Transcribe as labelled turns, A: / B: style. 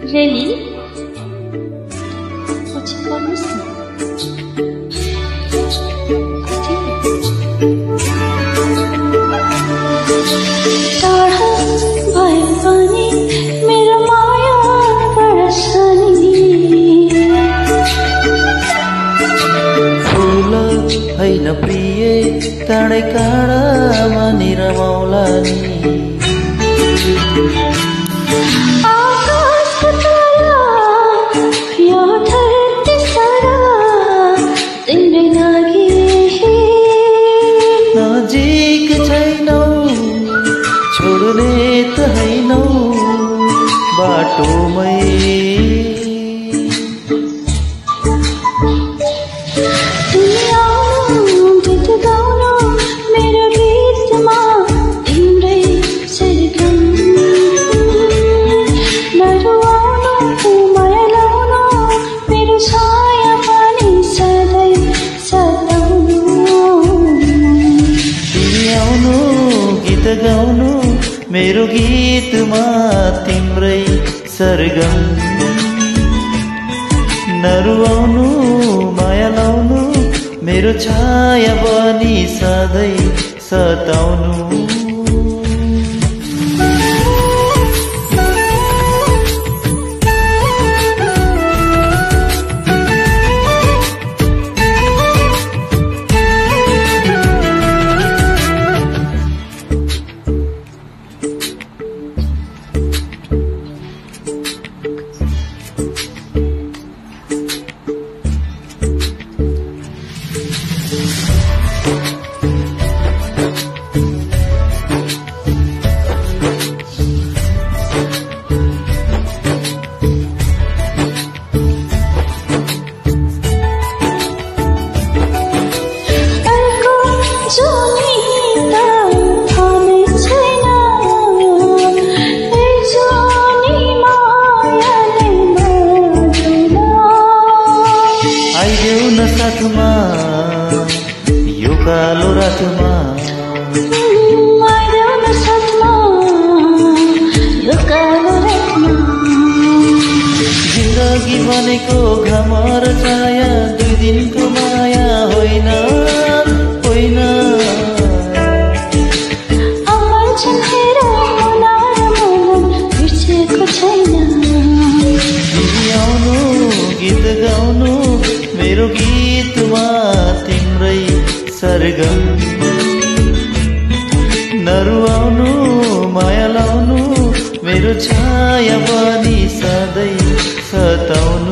A: Really? पछि गर्नुस् न।
B: टाढा भए पनि मेरो माया बरसनी
C: फूल हैन प्रिय काँडै काँडामा निरमाउला नि
B: आकाशको तारा यो धरती सारा तिम्रै लागि
C: नजिक छैनौ छोड्ने त हैनौ बाटोमै गाउनु मेरो गीतमा तिम्रै सरगम नरुवाउनु माया लाउनु मेरो छाया बनी सधैँ सताउनु साथमा यो कालो रातमा जिन्दगी भनेको घाम र छाया दुई दिनको माया होइन होइन आउनु गीत गाउनु मेरो गीतमा तिम्रै सरगम नरुवाउनु माया लाउनु मेरो छाया बनी सधैँ सताउनु